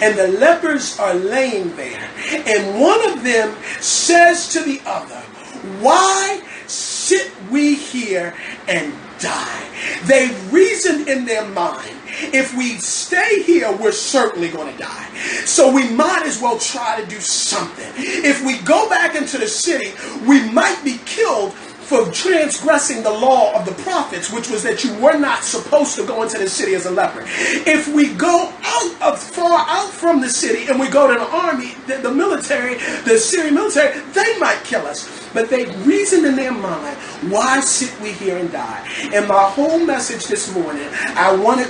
and the lepers are laying there. And one of them says to the other, "Why sit we here and die?" They reasoned in their mind, if we stay here, we're certainly going to die. So we might as well try to do something. If we go back into the city, we might be killed for transgressing the law of the prophets, which was that you were not supposed to go into the city as a leper. If we go far out from the city and we go to the army, the military, the Syrian military, they might kill us. But they reasoned in their mind, why sit we here and die? And my whole message this morning, I want to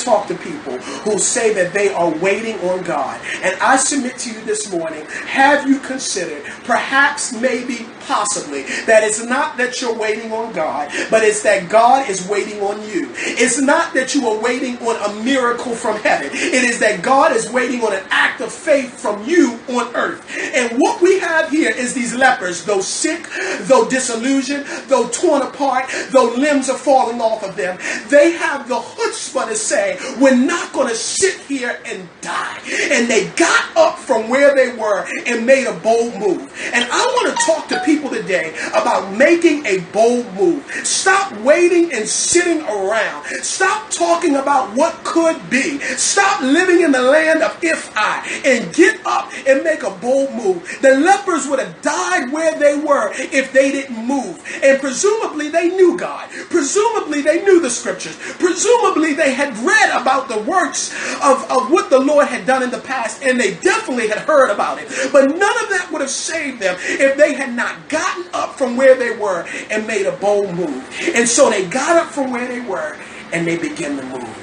talk to people who say that they are waiting on God. And I submit to you this morning, have you considered, perhaps, maybe, possibly, that it's not that you're waiting on God, but it's that God is waiting on you. It's not that you are waiting on a miracle from heaven. It is that God is waiting on an act of faith from you on earth. And what we have here is these lepers, though sick, though disillusioned, though torn apart, though limbs are falling off of them, they have the chutzpah to say, we're not going to sit here and die. And they got up from where they were and made a bold move. And I want to talk to people today about making a bold move. Stop waiting and sitting around. Stop talking about what could be. Stop living in the land of if I, and get up and make a bold move. The lepers would have died where they were if they didn't move. And presumably they knew God. Presumably they knew the scriptures. Presumably they had read about the works of what the Lord had done in the past, and they definitely had heard about it. But none of that would have saved them if they had not gotten up from where they were and made a bold move. And so they got up from where they were and they began to move.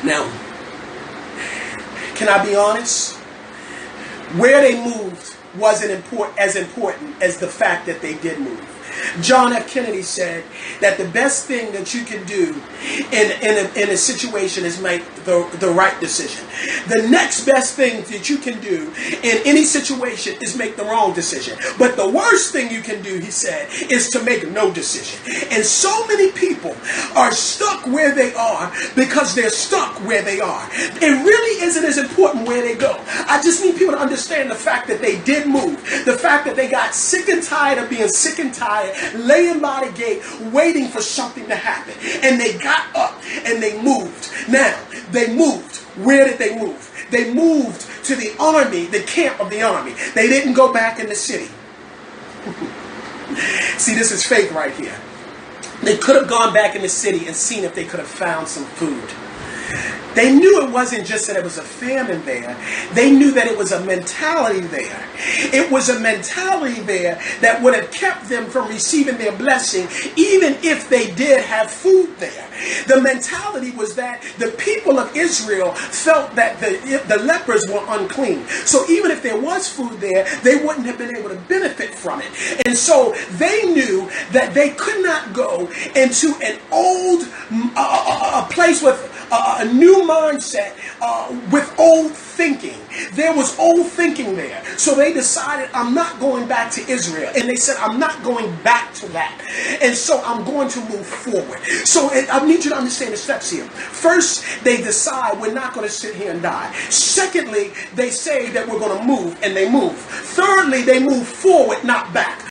Now, can I be honest? Where they moved wasn't as important as the fact that they did move. John F. Kennedy said that the best thing that you can do in a situation is make the right decision. The next best thing that you can do in any situation is make the wrong decision. But the worst thing you can do, he said, is to make no decision. And so many people are stuck where they are because they're stuck where they are. It really isn't as important where they go. I just need people to understand the fact that they did move. The fact that they got sick and tired of being sick and tired, laying by the gate, waiting for something to happen. And they got up and they moved. Now, they moved. Where did they move? They moved to the army, the camp of the army. They didn't go back in the city. See, this is faith right here. They could have gone back in the city and seen if they could have found some food. They knew it wasn't just that it was a famine there. They knew that it was a mentality there. It was a mentality there that would have kept them from receiving their blessing, even if they did have food there. The mentality was that the people of Israel felt that the lepers were unclean. So even if there was food there, they wouldn't have been able to benefit from it. And so they knew that they could not go into an old a place with a new mindset with old thinking. There was old thinking there. So they decided, I'm not going back to Israel. And they said, I'm not going back to that. And so I'm going to move forward. So I need you to understand the steps here. First, they decide we're not going to sit here and die. Secondly, they say that we're going to move, and they move. Thirdly, they move forward, not back.